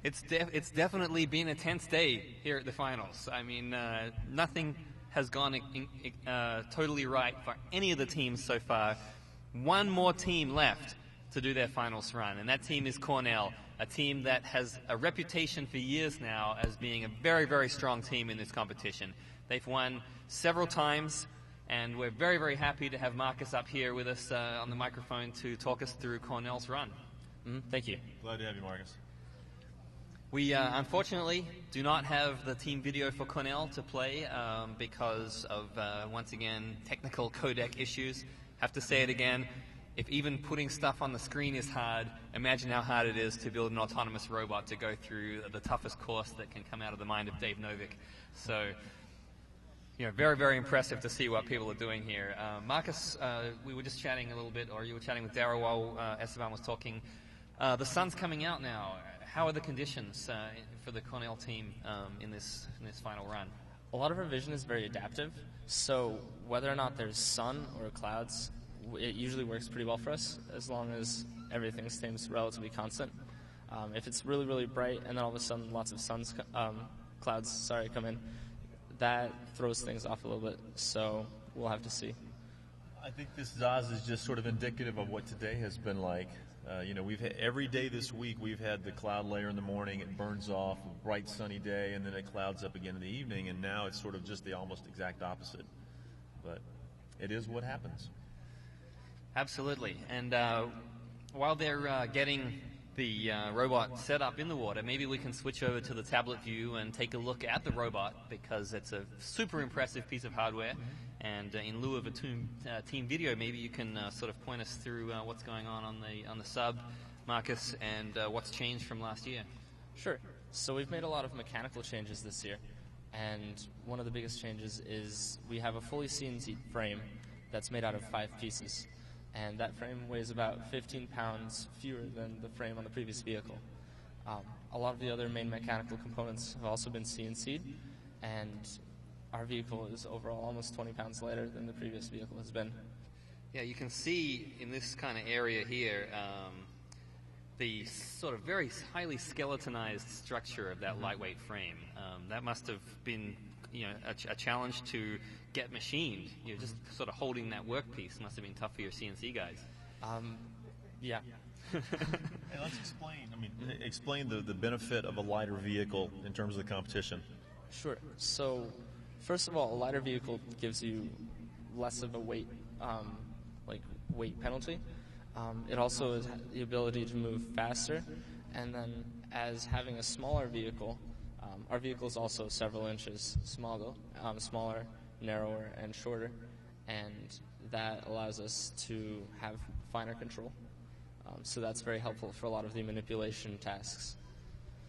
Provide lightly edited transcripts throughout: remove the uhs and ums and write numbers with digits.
It's definitely been a tense day here at the finals. I mean, nothing has gone totally right for any of the teams so far. One more team left to do their finals run, and that team is Cornell, a team that has a reputation for years now as being a very, very strong team in this competition. They've won several times, and we're very, very happy to have Marcus up here with us on the microphone to talk us through Cornell's run. Thank you. Glad to have you, Marcus. We unfortunately do not have the team video for Cornell to play because of, once again, technical codec issues. Have to say it again, if even putting stuff on the screen is hard, imagine how hard it is to build an autonomous robot to go through the toughest course that can come out of the mind of Dave Novick. So, very, very impressive to see what people are doing here. Marcus, we were just chatting a little bit, or you were chatting with Darryl while Esteban was talking. The sun's coming out now. How are the conditions for the Cornell team in this final run? A lot of our vision is very adaptive, so whether or not there's sun or clouds, it usually works pretty well for us as long as everything stays relatively constant. If it's really, really bright and then all of a sudden lots of clouds come in, that throws things off a little bit, so we'll have to see. I think this Zaz is just sort of indicative of what today has been like. We've had, every day this week we've had the cloud layer in the morning, it burns off, a bright sunny day, and then it clouds up again in the evening, and now it's sort of just the almost exact opposite. But it is what happens. Absolutely. And while they're getting the robot set up in the water, maybe we can switch over to the tablet view and take a look at the robot, because it's a super impressive piece of hardware. And in lieu of a team video, maybe you can sort of point us through what's going on the sub, Marcus, and what's changed from last year. Sure. So we've made a lot of mechanical changes this year, and one of the biggest changes is we have a fully CNC frame that's made out of 5 pieces, and that frame weighs about 15 pounds fewer than the frame on the previous vehicle. A lot of the other main mechanical components have also been CNC'd, and our vehicle is overall almost 20 pounds lighter than the previous vehicle has been. Yeah, you can see in this kind of area here the sort of very highly skeletonized structure of that lightweight frame. That must have been a challenge to get machined. Just sort of holding that workpiece must have been tough for your CNC guys. Yeah. Hey, let's explain the benefit of a lighter vehicle in terms of the competition. Sure. So, first of all, a lighter vehicle gives you less of a weight penalty. It also has the ability to move faster, and then as having a smaller vehicle, our vehicle is also several inches smaller, narrower, and shorter, and that allows us to have finer control. So that's very helpful for a lot of the manipulation tasks.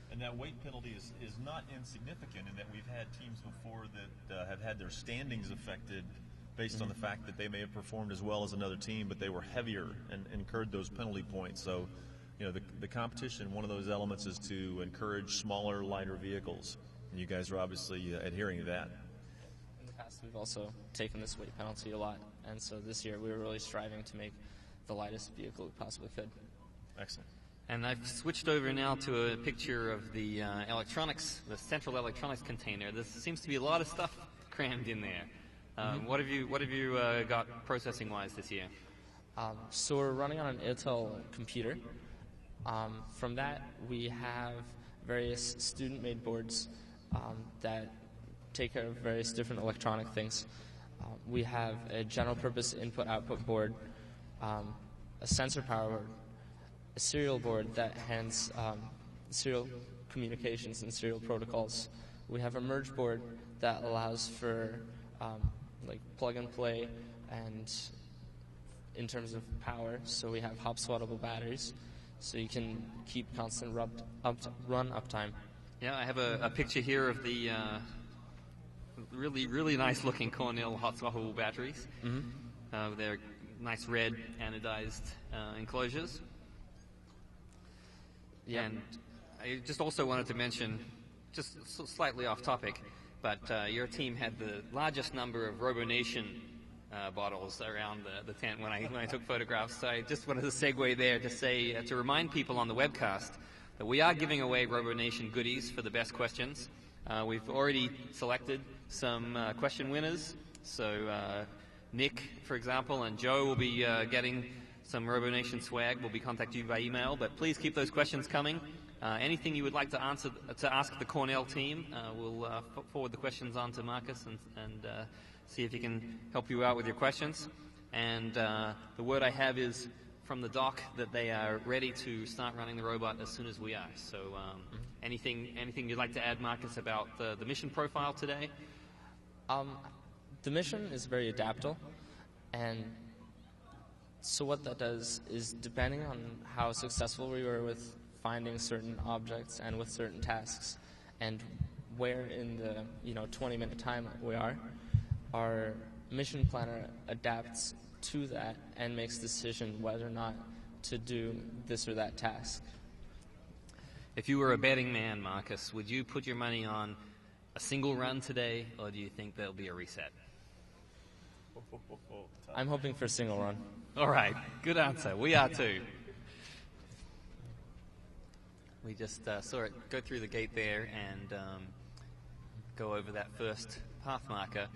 And that weight penalty is not insignificant in that we've had teams before that have had their standings affected based on the fact that they may have performed as well as another team, but they were heavier and incurred those penalty points. So, the competition, one of those elements is to encourage smaller, lighter vehicles. And you guys are obviously adhering to that. In the past, we've also taken this weight penalty a lot, and so this year we were really striving to make the lightest vehicle we possibly could. Excellent. And I've switched over now to a picture of the electronics, the central electronics container. There seems to be a lot of stuff crammed in there. What have you got processing-wise this year? So we're running on an Intel computer. From that, we have various student-made boards that take care of various different electronic things. We have a general-purpose input-output board, a sensor power board, a serial board that hands serial communications and serial protocols. We have a merge board that allows for plug and play, and in terms of power, so we have hop swappable batteries, so you can keep constant run uptime. Yeah, I have a picture here of the really, really nice looking Cornell hot swappable batteries. They're nice red anodized enclosures. Yeah. And I just also wanted to mention, just slightly off topic, but your team had the largest number of RoboNation bottles around the tent when I took photographs. So I just wanted to segue there to say, to remind people on the webcast But we are giving away RoboNation goodies for the best questions. We've already selected some question winners. So Nick, for example, and Joe will be getting some RoboNation swag. We'll be contacting you by email. But please keep those questions coming. Anything you would like to ask the Cornell team, we'll forward the questions on to Marcus and see if he can help you out with your questions. And the word I have is from the doc that they are ready to start running the robot as soon as we are. So anything you'd like to add, Marcus, about the mission profile today? The mission is very adaptable, and so what that does is, depending on how successful we were with finding certain objects and with certain tasks, and where in the 20-minute time we are, our mission planner adapts to that and makes a decision whether or not to do this or that task. If you were a betting man, Marcus, would you put your money on a single run today, or do you think there'll be a reset? I'm hoping for a single run. All right, good answer. We are too. We just saw it go through the gate there and go over that first path marker.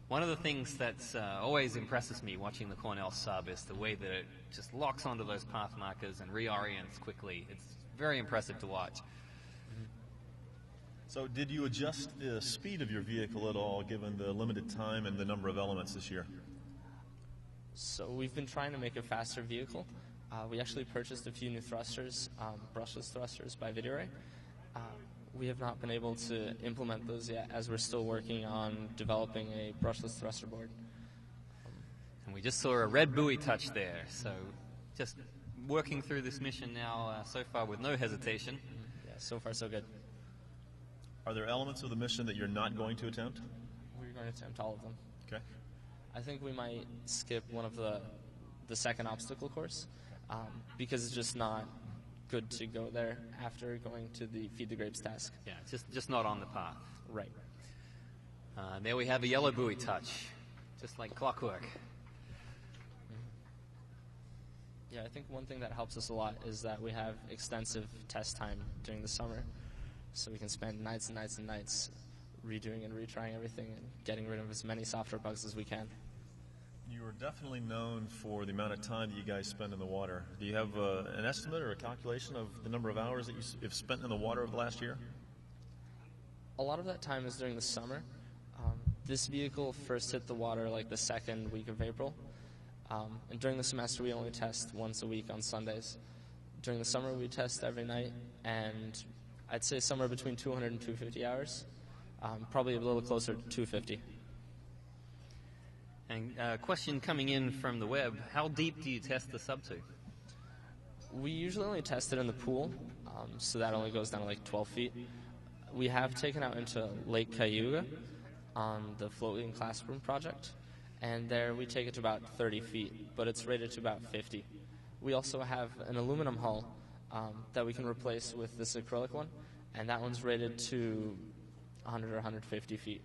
One of the things that's always impresses me watching the Cornell sub is the way that it just locks onto those path markers and reorients quickly. It's very impressive to watch. So did you adjust the speed of your vehicle at all, given the limited time and the number of elements this year? So we've been trying to make a faster vehicle. We actually purchased a few new thrusters, brushless thrusters by VideoRay. We have not been able to implement those yet, as we're still working on developing a brushless thruster board. And we just saw a red buoy touch there, so just working through this mission now so far with no hesitation. Yeah, so far so good. Are there elements of the mission that you're not going to attempt? We're going to attempt all of them. Okay. I think we might skip one of the second obstacle course, because it's just not good to go there after going to the Feed the Grapes task. Yeah, it's just not on the path. Right. There we have a yellow buoy touch, just like clockwork. Yeah, I think one thing that helps us a lot is that we have extensive test time during the summer, so we can spend nights and nights and nights redoing and retrying everything and getting rid of as many software bugs as we can. You are definitely known for the amount of time that you guys spend in the water. Do you have an estimate or a calculation of the number of hours that you've spent in the water over the last year? A lot of that time is during the summer. This vehicle first hit the water like the second week of April. And during the semester, we only test once a week on Sundays. During the summer, we test every night, and I'd say somewhere between 200 and 250 hours. Probably a little closer to 250. And a question coming in from the web, how deep do you test the sub to? We usually only test it in the pool, so that only goes down to like 12 feet. We have taken out into Lake Cayuga on the floating classroom project, and there we take it to about 30 feet, but it's rated to about 50. We also have an aluminum hull that we can replace with this acrylic one, and that one's rated to 100 or 150 feet,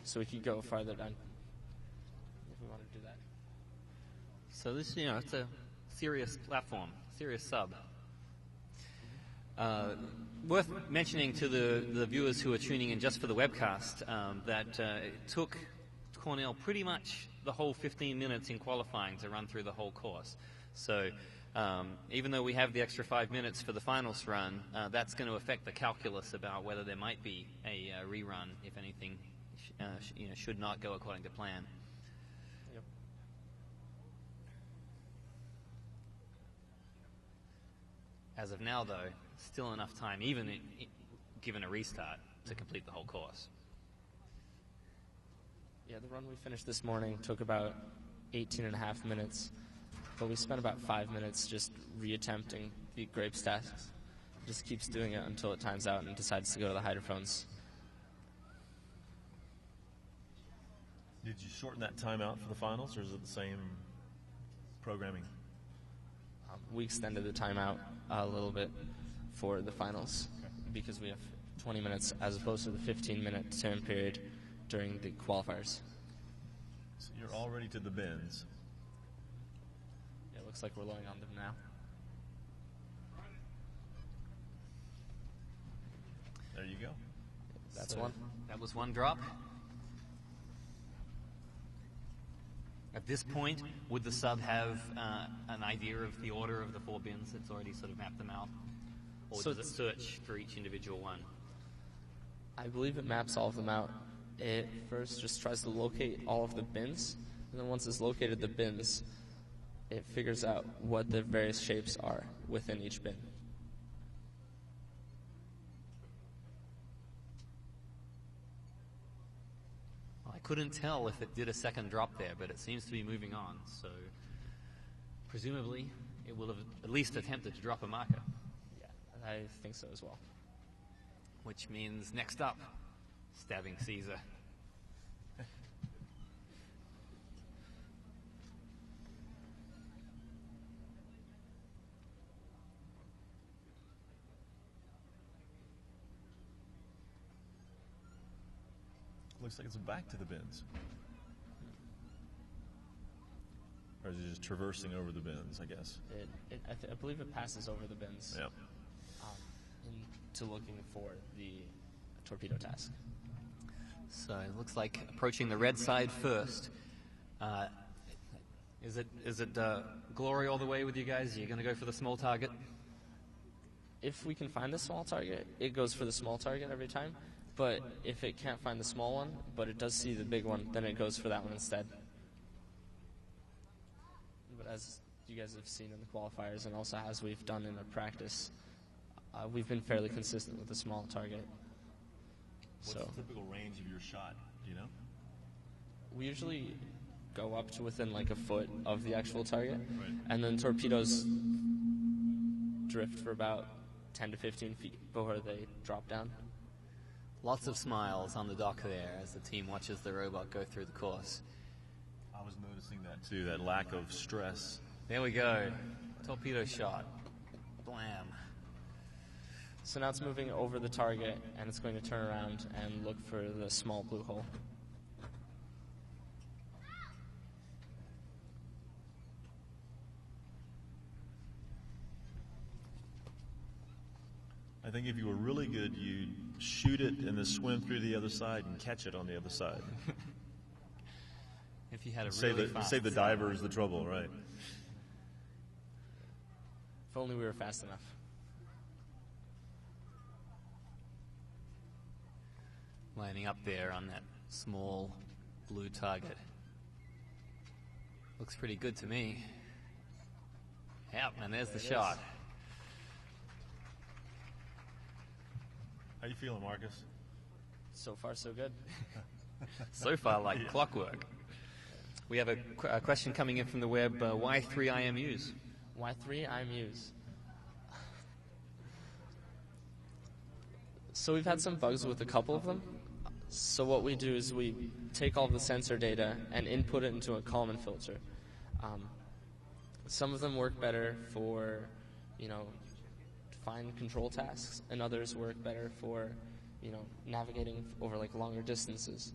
so we could go farther down if we want to do that. So this, it's a serious platform, serious sub. Worth mentioning to the viewers who are tuning in just for the webcast that it took Cornell pretty much the whole 15 minutes in qualifying to run through the whole course. So even though we have the extra 5 minutes for the finals run, that's going to affect the calculus about whether there might be a rerun if anything should not go according to plan. Yep. As of now, though, still enough time, even given a restart, to complete the whole course. Yeah, the run we finished this morning took about 18.5 minutes, but we spent about 5 minutes just reattempting the Grape tasks. Just keeps doing it until it times out and decides to go to the hydrophones. Did you shorten that time out for the finals, or is it the same programming? We extended the timeout a little bit for the finals because we have 20 minutes as opposed to the 15-minute time period during the qualifiers. So you're already to the bins. Yeah, it looks like we're loading on them now. you go. That's So one. That was one drop. At this point, would the sub have an idea of the order of the 4 bins? It's already sort of mapped them out? Or So does it search for each individual one? I believe it maps all of them out. It first just tries to locate all of the bins, and then once it's located the bins, it figures out what the various shapes are within each bin. I couldn't tell if it did a second drop there, but it seems to be moving on. So presumably, it will have at least attempted to drop a marker. Yeah, I think so as well. Which means next up, stabbing Caesar. Looks like it's back to the bins. Or is it just traversing over the bins, I guess? I believe it passes over the bins. Yep. Into looking for the torpedo task. So it looks like approaching the red side first. Is it glory all the way with you guys? Are you going to go for the small target? If we can find the small target, it goes for the small target every time. But if it can't find the small one, but it does see the big one, then it goes for that one instead. But as you guys have seen in the qualifiers, and also as we've done in our practice, we've been fairly consistent with the small target. What's the typical range of your shot? Do you know? We usually go up to within like a foot of the actual target, Right. and then torpedoes drift for about 10 to 15 feet before they drop down. Lots of smiles on the dock there as the team watches the robot go through the course. I was noticing that too, that lack of stress. There we go. Torpedo shot. Blam. So now it's moving over the target, and it's going to turn around and look for the small blue hole. I think if you were really good, you'd shoot it and then swim through the other side and catch it on the other side. If you had a Save really fast... the divers the trouble, right? If only we were fast enough. Lining up there on that small blue target. Looks pretty good to me. Yep, and there's the shot. How you feeling, Marcus? So far, so good. So far, like clockwork. We have a question coming in from the web. Why 3 IMUs? Why 3 IMUs? So we've had some bugs with a couple of them. So what we do is we take all of the sensor data and input it into a Kalman filter. Some of them work better for, fine control tasks, and others work better for, navigating over like longer distances.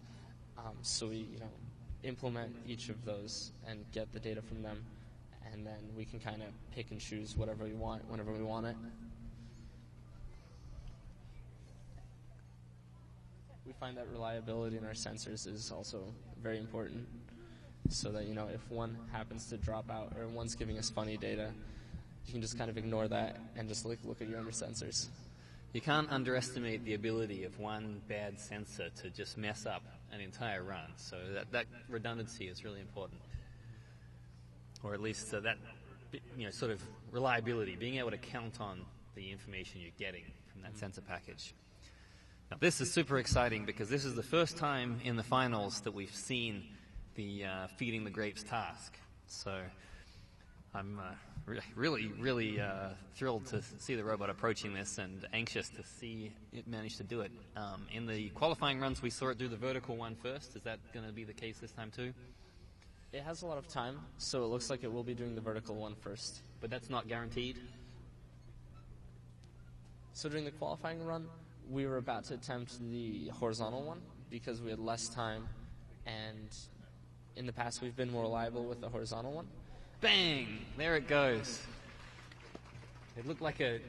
So we, implement each of those and get the data from them, and then we can kind of pick and choose whatever we want whenever we want it. We find that reliability in our sensors is also very important, so that, if one happens to drop out or one's giving us funny data, you can just kind of ignore that and just look at your other sensors. You can't underestimate the ability of one bad sensor to just mess up an entire run. So that redundancy is really important. Or at least that, sort of reliability, being able to count on the information you're getting from that sensor package. Now, this is super exciting because this is the first time in the finals that we've seen the feeding the grapes task. So I'm really thrilled to see the robot approaching this and anxious to see it manage to do it. In the qualifying runs, we saw it do the vertical one first. Is that going to be the case this time too? It has a lot of time, so it looks like it will be doing the vertical one first. But that's not guaranteed? So during the qualifying run, we were about to attempt the horizontal one because we had less time, and in the past we've been more reliable with the horizontal one. Bang! There it goes. It looked like a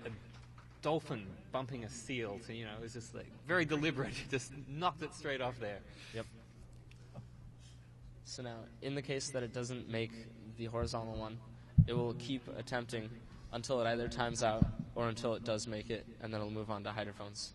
dolphin bumping a seal. To, you know, it was just like very deliberate. Just knocked it straight off there. Yep. So now, in the case that it doesn't make the horizontal one, it will keep attempting until it either times out or until it does make it, and then it'll move on to hydrophones.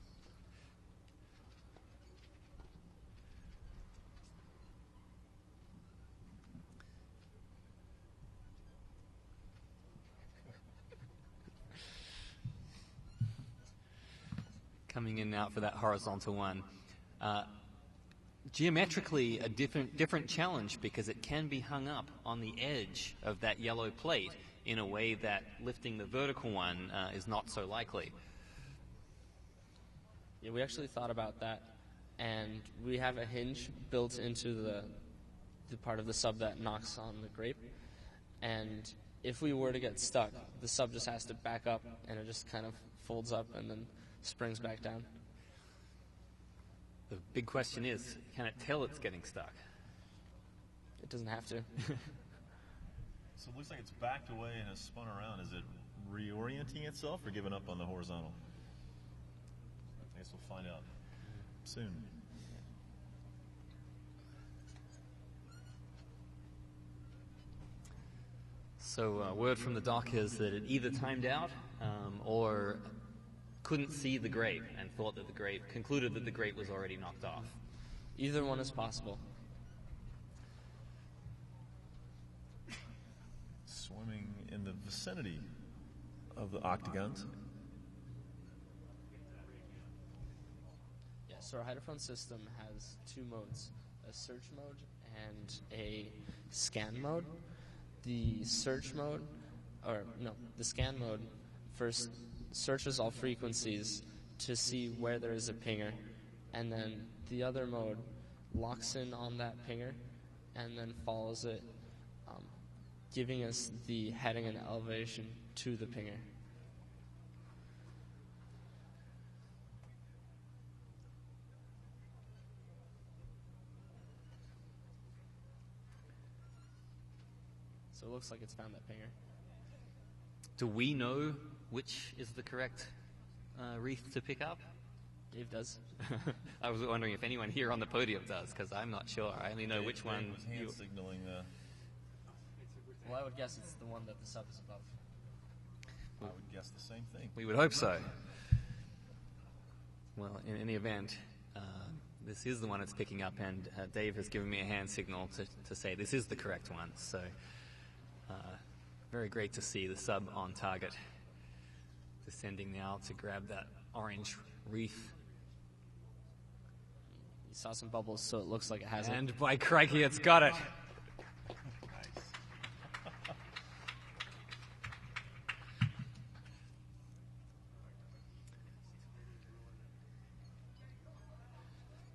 Coming in now for that horizontal one. Geometrically, a different challenge because it can be hung up on the edge of that yellow plate in a way that lifting the vertical one is not so likely. Yeah, we actually thought about that, and we have a hinge built into the part of the sub that knocks on the Grape, and if we were to get stuck, the sub just has to back up, and it just kind of folds up and then springs back down. The big question is, can it tell it's getting stuck? It doesn't have to. So it looks like it's backed away and has spun around. Is it reorienting itself or giving up on the horizontal? I guess we'll find out soon. So word from the doc is that it either timed out or couldn't see the Grape and thought that the Grape, concluded that the Grape was already knocked off. Either one is possible. Swimming in the vicinity of the octagons. Yeah, so our hydrophone system has two modes, a search mode and a scan mode. The search mode, the scan mode first searches all frequencies to see where there is a pinger, and then the other mode locks in on that pinger and then follows it, giving us the heading and elevation to the pinger. So it looks like it's found that pinger. Do we know which is the correct wreath to pick up? Dave does. I was wondering if anyone here on the podium does, because I'm not sure. I only know which one. Was hand signaling. Well, I would guess it's the one that the sub is above. I would guess the same thing. We would hope so. Well, in any event, this is the one it's picking up, and Dave has given me a hand signal to say this is the correct one. So, very great to see the sub on target. Descending now to grab that orange wreath. You saw some bubbles, so it looks like it has it. And by crikey, it's got it.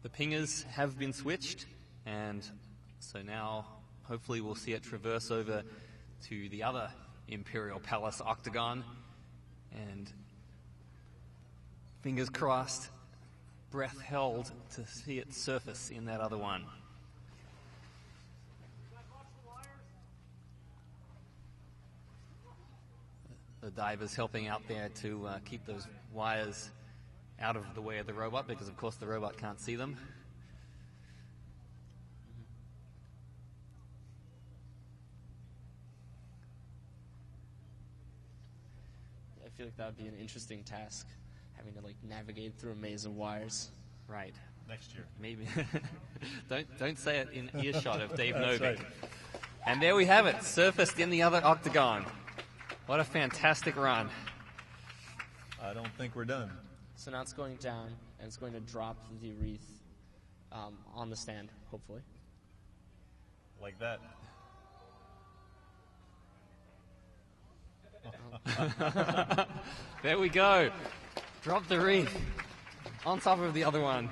The pingers have been switched, and so now hopefully we'll see it traverse over to the other Imperial Palace octagon, and fingers crossed, breath held to see it surface in that other one. The divers helping out there to keep those wires out of the way of the robot, because of course the robot can't see them. I feel like that would be an interesting task, having to navigate through a maze of wires. Right. Next year. Maybe. don't say it in earshot of Dave Novick. Right. And there we have it, surfaced in the other octagon. What a fantastic run. I don't think we're done. So now it's going down, and it's going to drop the wreath on the stand, hopefully. Like that. There we go. Drop the wreath on top of the other one.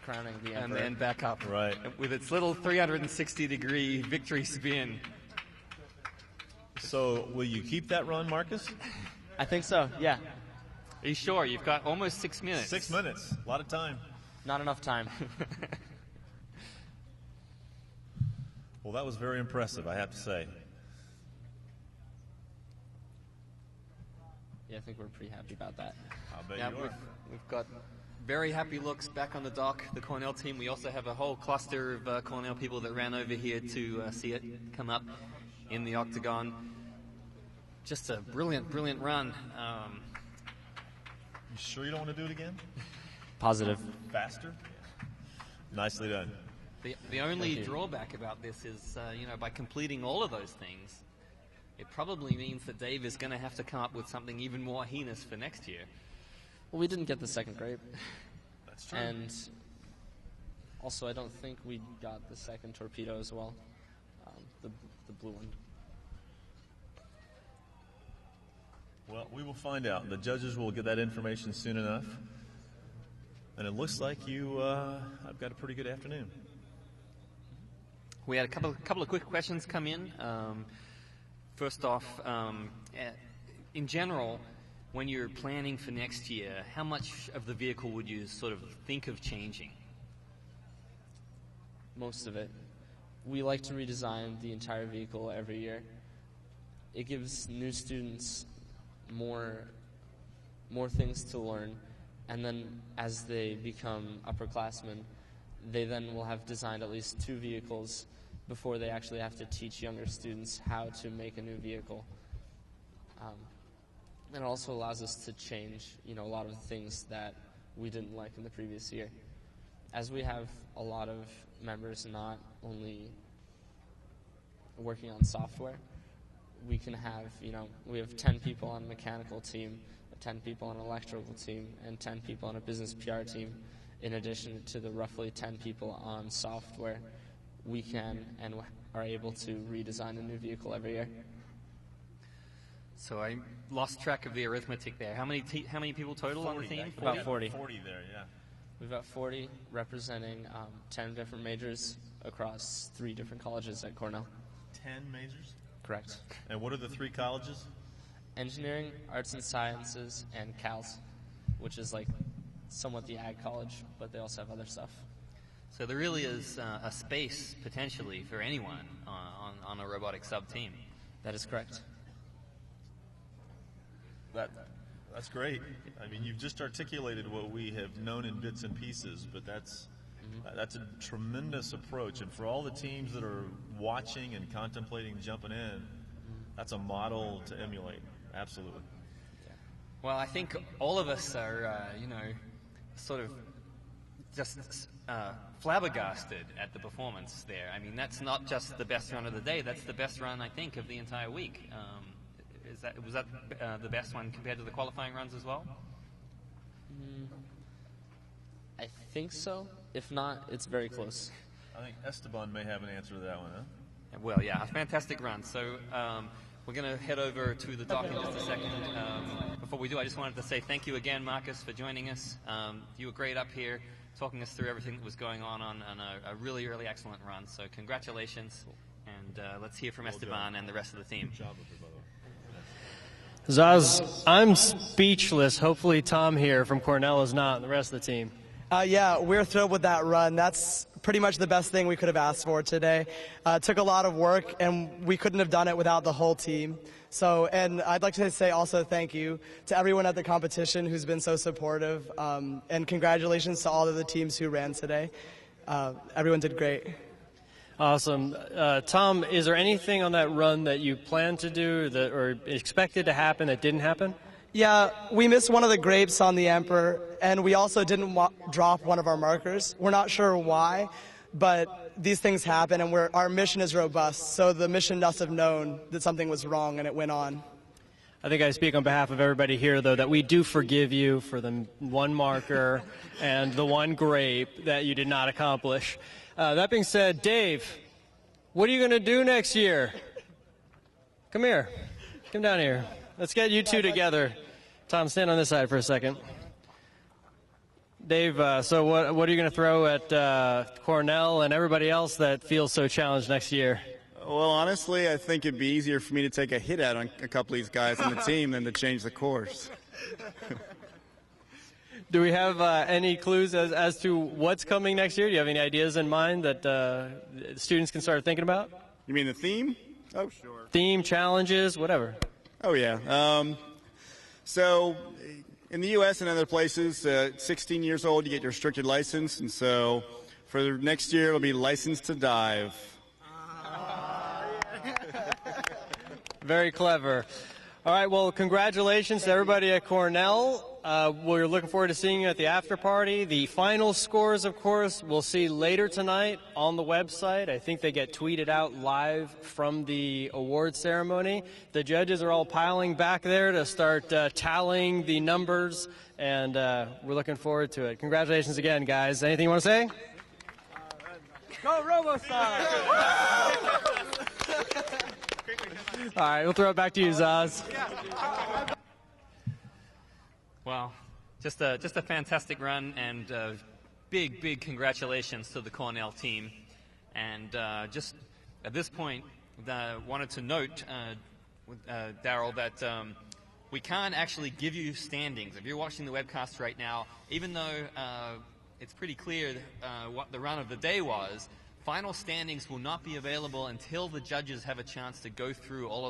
Crowning the And emperor. then back up. Right. With its little 360-degree victory spin. So, will you keep that run, Marcus? I think so, yeah. Are you sure? You've got almost 6 minutes. 6 minutes. A lot of time. Not enough time. Well, that was very impressive, I have to say. Yeah, I think we're pretty happy about that. I bet Yeah, you are. we've got very happy looks back on the dock, the Cornell team. We also have a whole cluster of Cornell people that ran over here to see it come up in the octagon. Just a brilliant, brilliant run. You sure you don't want to do it again? Positive. Faster? Nicely done. The only drawback about this is, by completing all of those things, it probably means that Dave is going to have to come up with something even more heinous for next year. Well, we didn't get the second Grape. That's true. And also, I don't think we got the second Torpedo as well, the blue one. Well, we will find out. The judges will get that information soon enough. And it looks like I've got a pretty good afternoon. We had a couple of quick questions come in. First off, in general, when you're planning for next year, how much of the vehicle would you sort of think of changing? Most of it. We like to redesign the entire vehicle every year. It gives new students more things to learn, and then as they become upperclassmen, they then will have designed at least 2 vehicles before they actually have to teach younger students how to make a new vehicle. And it also allows us to change, a lot of the things that we didn't like in the previous year. As we have a lot of members not only working on software, we can have, we have 10 people on a mechanical team, 10 people on an electrical team, and 10 people on a business PR team. In addition to the roughly 10 people on software, we can and are able to redesign a new vehicle every year. So I lost track of the arithmetic there. How many people total 40, on the team? About 40. 40 there, yeah. We've got 40 representing 10 different majors across 3 different colleges at Cornell. 10 majors? Correct. And what are the 3 colleges? Engineering, Arts and Sciences, and CUAUVS, which is like somewhat the ag college, but they also have other stuff. So there really is a space, potentially, for anyone on a robotic sub-team. That is correct. That's great. I mean, you've just articulated what we have known in bits and pieces, but that's a tremendous approach. And for all the teams that are watching and contemplating jumping in, that's a model to emulate. Absolutely. Well, I think all of us are, sort of just flabbergasted at the performance there. I mean, that's not just the best run of the day. That's the best run, I think, of the entire week. Was that the best one compared to the qualifying runs as well? I think so. If not, it's very close. I think Esteban may have an answer to that one, huh? Well, yeah, a fantastic run. So we're going to head over to the dock in just a second. Before we do, I just wanted to say thank you again, Marcus, for joining us. You were great up here, talking us through everything that was going on a really, really excellent run. So congratulations, and let's hear from Esteban and the rest of the team. Good job up here, by the way. Zaz, I'm speechless. Hopefully Tom here from Cornell is not, and the rest of the team. Yeah, we're thrilled with that run. That's pretty much the best thing we could have asked for today. It took a lot of work, and we couldn't have done it without the whole team. So, and I'd like to say also thank you to everyone at the competition who's been so supportive, and congratulations to all of the teams who ran today. Everyone did great. Awesome. Tom, is there anything on that run that you planned to do that or expected to happen that didn't happen? Yeah, we missed one of the grapes on the Emperor, and we also didn't drop one of our markers. We're not sure why, but these things happen, and our mission is robust, so the mission must have known that something was wrong, and it went on. I think I speak on behalf of everybody here, though, that we do forgive you for the one marker and the one grape that you did not accomplish. That being said, Dave, what are you going to do next year? Come here. Come down here. Let's get you two together. Tom, stand on this side for a second. Dave, so what are you going to throw at Cornell and everybody else that feels so challenged next year? Well, honestly, I think it'd be easier for me to take a hit out on a couple of these guys on the team than to change the course. Do we have any clues as to what's coming next year? Do you have any ideas in mind that students can start thinking about? You mean the theme? Oh, sure. Theme, challenges, whatever. Oh, yeah. So in the U.S. and other places, 16 years old, you get your restricted license. And so for next year, it'll be licensed to dive. Very clever. All right, well, congratulations to everybody at Cornell. We're looking forward to seeing you at the after party. The final scores, of course, we'll see later tonight on the website. I think they get tweeted out live from the award ceremony. The judges are all piling back there to start tallying the numbers, and we're looking forward to it. Congratulations again, guys. Anything you want to say? Go Robosub! All right, we'll throw it back to you, Zaz. Well, just a fantastic run, and big congratulations to the Cornell team. And just at this point, wanted to note, Daryl, that we can't actually give you standings. If you're watching the webcast right now, even though it's pretty clear what the run of the day was, final standings will not be available until the judges have a chance to go through all of